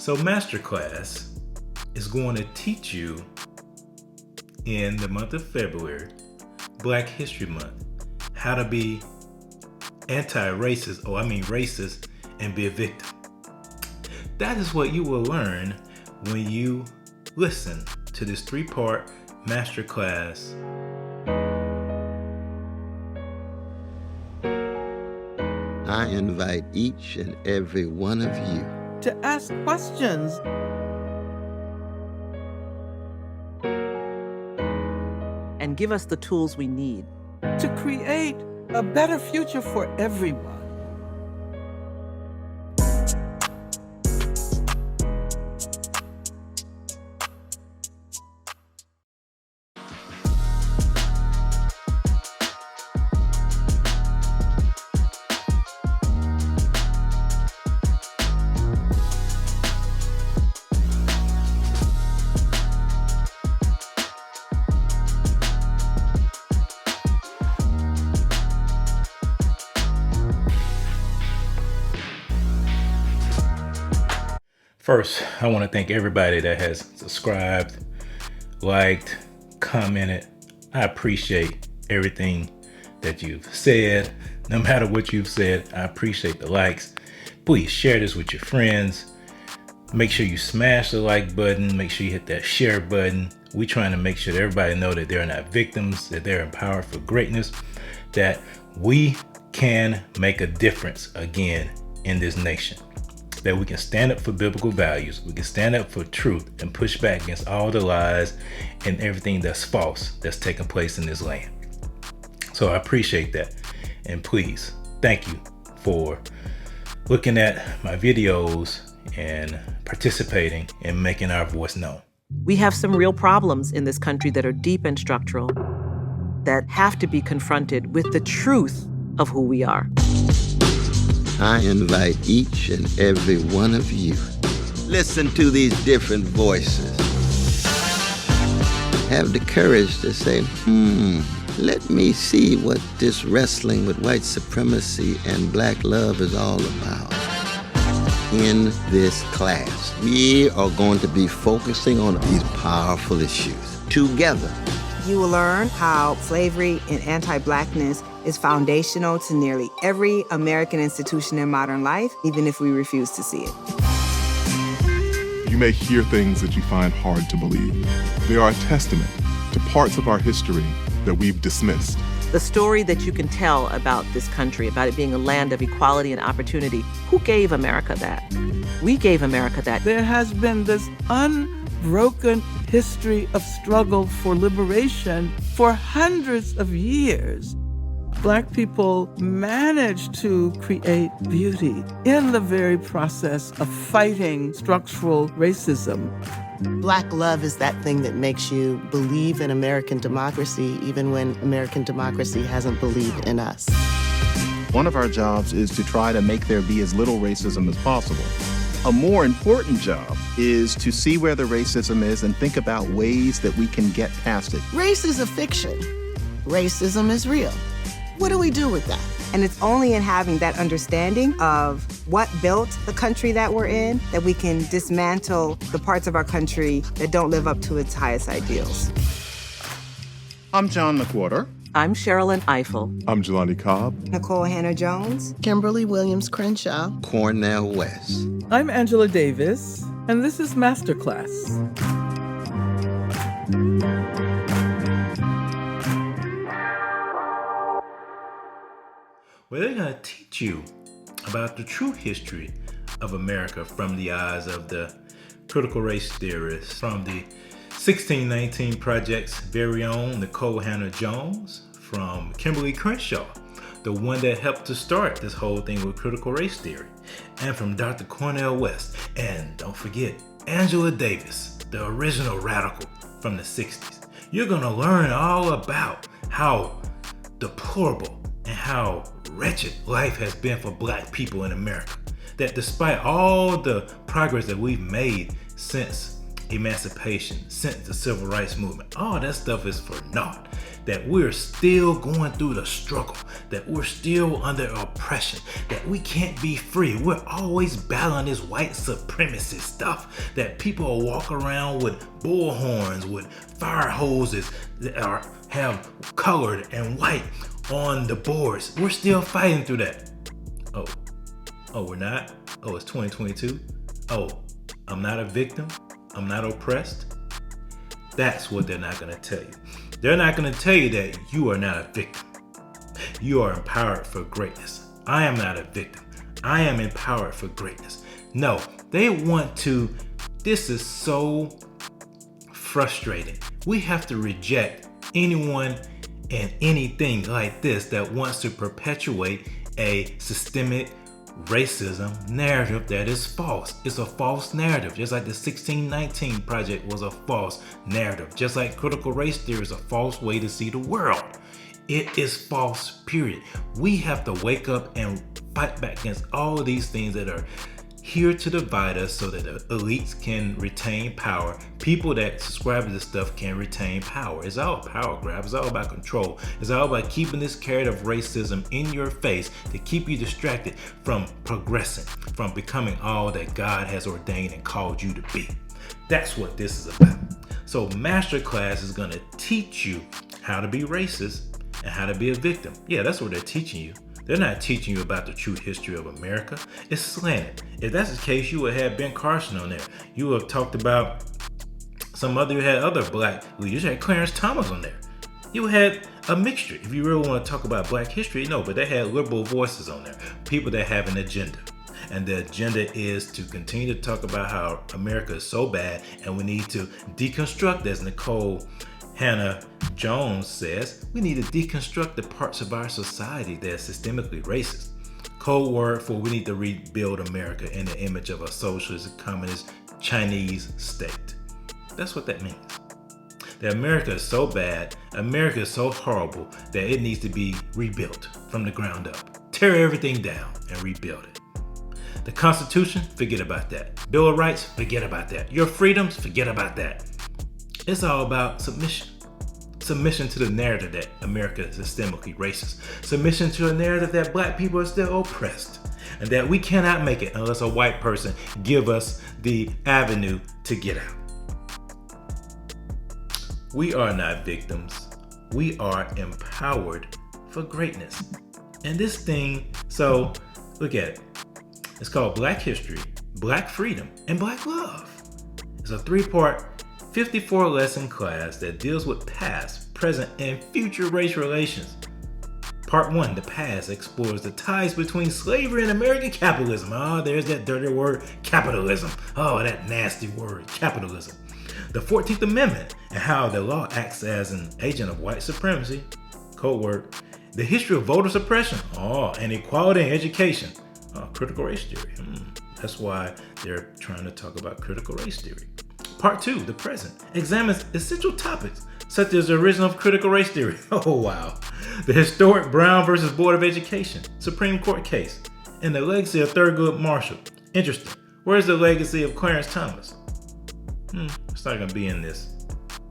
So Masterclass is going to teach you in the month of February, Black History Month, how to be racist and be a victim. That is what you will learn when you listen to this 3-part Masterclass. I invite each and every one of you to ask questions and give us the tools we need to create a better future for everyone. First, I want to thank everybody that has subscribed, liked, commented. I appreciate everything that you've said. No matter what you've said, I appreciate the likes. Please share this with your friends. Make sure you smash the like button. Make sure you hit that share button. We're trying to make sure that everybody know that they're not victims, that they're empowered for greatness, that we can make a difference again in this nation. That we can stand up for biblical values, we can stand up for truth and push back against all the lies and everything that's false that's taking place in this land. So I appreciate that. And please, thank you for looking at my videos and participating and making our voice known. We have some real problems in this country that are deep and structural, that have to be confronted with the truth of who we are. I invite each and every one of you. Listen to these different voices. Have the courage to say, let me see what this wrestling with white supremacy and black love is all about. In this class, we are going to be focusing on these powerful issues together. You will learn how slavery and anti-Blackness is foundational to nearly every American institution in modern life, even if we refuse to see it. You may hear things that you find hard to believe. They are a testament to parts of our history that we've dismissed. The story that you can tell about this country, about it being a land of equality and opportunity, who gave America that? We gave America that. There has been this unbroken history of struggle for liberation for hundreds of years. Black people managed to create beauty in the very process of fighting structural racism. Black love is that thing that makes you believe in American democracy, even when American democracy hasn't believed in us. One of our jobs is to try to make there be as little racism as possible. A more important job is to see where the racism is and think about ways that we can get past it. Race is a fiction. Racism is real. What do we do with that? And it's only in having that understanding of what built the country that we're in that we can dismantle the parts of our country that don't live up to its highest ideals. I'm John McWhorter. I'm Sherilyn Eiffel. I'm Jelani Cobb. Nicole Hannah-Jones. Kimberly Williams Crenshaw. Cornell West. I'm Angela Davis, and this is Masterclass. Well, they're going to teach you about the true history of America from the eyes of the critical race theorists, from the 1619 Project's very own Nicole Hannah-Jones, from Kimberly Crenshaw, the one that helped to start this whole thing with critical race theory, and from Dr. Cornell West, and don't forget, Angela Davis, the original radical from the 60s. You're going to learn all about how deplorable and how wretched life has been for Black people in America. That despite all the progress that we've made since emancipation since the civil rights movement. All that stuff is for naught. That we're still going through the struggle, that we're still under oppression, that we can't be free. We're always battling this white supremacy stuff, that people walk around with bullhorns, with fire hoses that have colored and white on the boards. We're still fighting through that. Oh, we're not? Oh, it's 2022? Oh, I'm not a victim? I'm not oppressed? That's what they're not going to tell you. They're not going to tell you that you are not a victim. You are empowered for greatness. I am not a victim. I am empowered for greatness. No, they want to. This is so frustrating. We have to reject anyone and anything like this that wants to perpetuate a systemic racism narrative that is false. It's a false narrative, just like the 1619 Project was a false narrative, just like critical race theory is a false way to see the world. It is false, period. We have to wake up and fight back against all of these things that are here to divide us so that the elites can retain power. People that subscribe to this stuff can retain power. It's all a power grab. It's all about control. It's all about keeping this carrot of racism in your face to keep you distracted from progressing, from becoming all that God has ordained and called you to be. That's what this is about. So Masterclass is going to teach you how to be racist and how to be a victim. Yeah, that's what they're teaching you. They're not teaching you about the true history of America. It's slanted. If that's the case, you would have Ben Carson on there. You would have talked about you had other black leaders. You had Clarence Thomas on there. You had a mixture. If you really want to talk about black history, no, but they had liberal voices on there. People that have an agenda. And the agenda is to continue to talk about how America is so bad and we need to deconstruct, as Nicole Hannah-Jones says, we need to deconstruct the parts of our society that are systemically racist. Code word for we need to rebuild America in the image of a socialist, communist, Chinese state. That's what that means. That America is so bad, America is so horrible that it needs to be rebuilt from the ground up. Tear everything down and rebuild it. The Constitution, forget about that. Bill of Rights, forget about that. Your freedoms, forget about that. It's all about submission. Submission to the narrative that America is systemically racist. Submission to a narrative that black people are still oppressed. And that we cannot make it unless a white person give us the avenue to get out. We are not victims. We are empowered for greatness. And this thing, so look at it. It's called Black History, Black Freedom, and Black Love. It's a 3-part 54 lesson class that deals with past, present, and future race relations. Part 1, the past, explores the ties between slavery and American capitalism. Oh, there's that dirty word, capitalism. Oh, that nasty word, capitalism. The 14th Amendment and how the law acts as an agent of white supremacy, code word. The history of voter suppression. Oh, and equality in education. Critical race theory. That's why they're trying to talk about critical race theory. Part 2, the present, examines essential topics such as the origin of critical race theory. Oh, wow. The historic Brown versus Board of Education Supreme Court case and the legacy of Thurgood Marshall. Interesting. Where's the legacy of Clarence Thomas? It's not going to be in this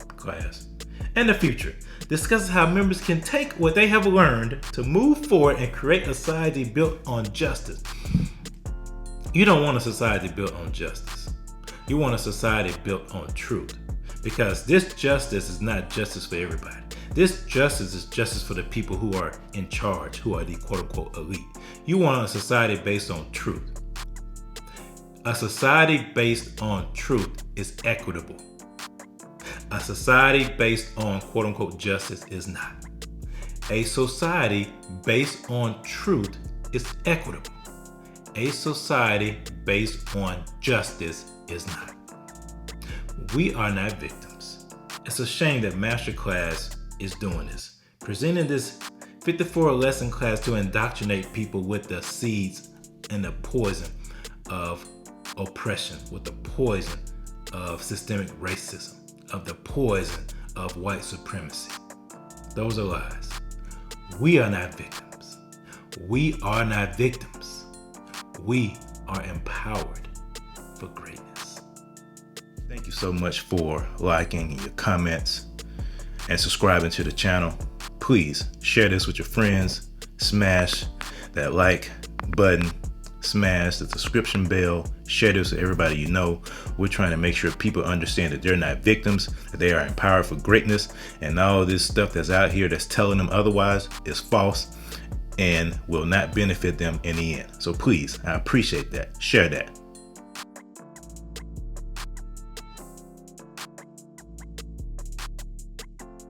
class. And the future discusses how members can take what they have learned to move forward and create a society built on justice. You don't want a society built on justice. You want a society built on truth. Because this justice is not justice for everybody. This justice is justice for the people who are in charge, who are the quote-unquote elite. You want a society based on truth. A society based on truth is equitable. A society based on quote-unquote justice is not. A society based on truth is equitable. A society based on justice is not. We are not victims. It's a shame that Masterclass is doing this, presenting this 54 lesson class to indoctrinate people with the seeds and the poison of oppression, with the poison of systemic racism, of the poison of white supremacy. Those are lies. We are not victims. We are not victims. We are empowered for greatness. Thank you so much for liking your comments and subscribing to the channel. Please share this with your friends. Smash that like button. Smash the subscription bell. Share this with everybody you know. We're trying to make sure people understand that they're not victims, that they are empowered for greatness, and all this stuff that's out here that's telling them otherwise is false and will not benefit them in the end. So please, I appreciate that. Share that.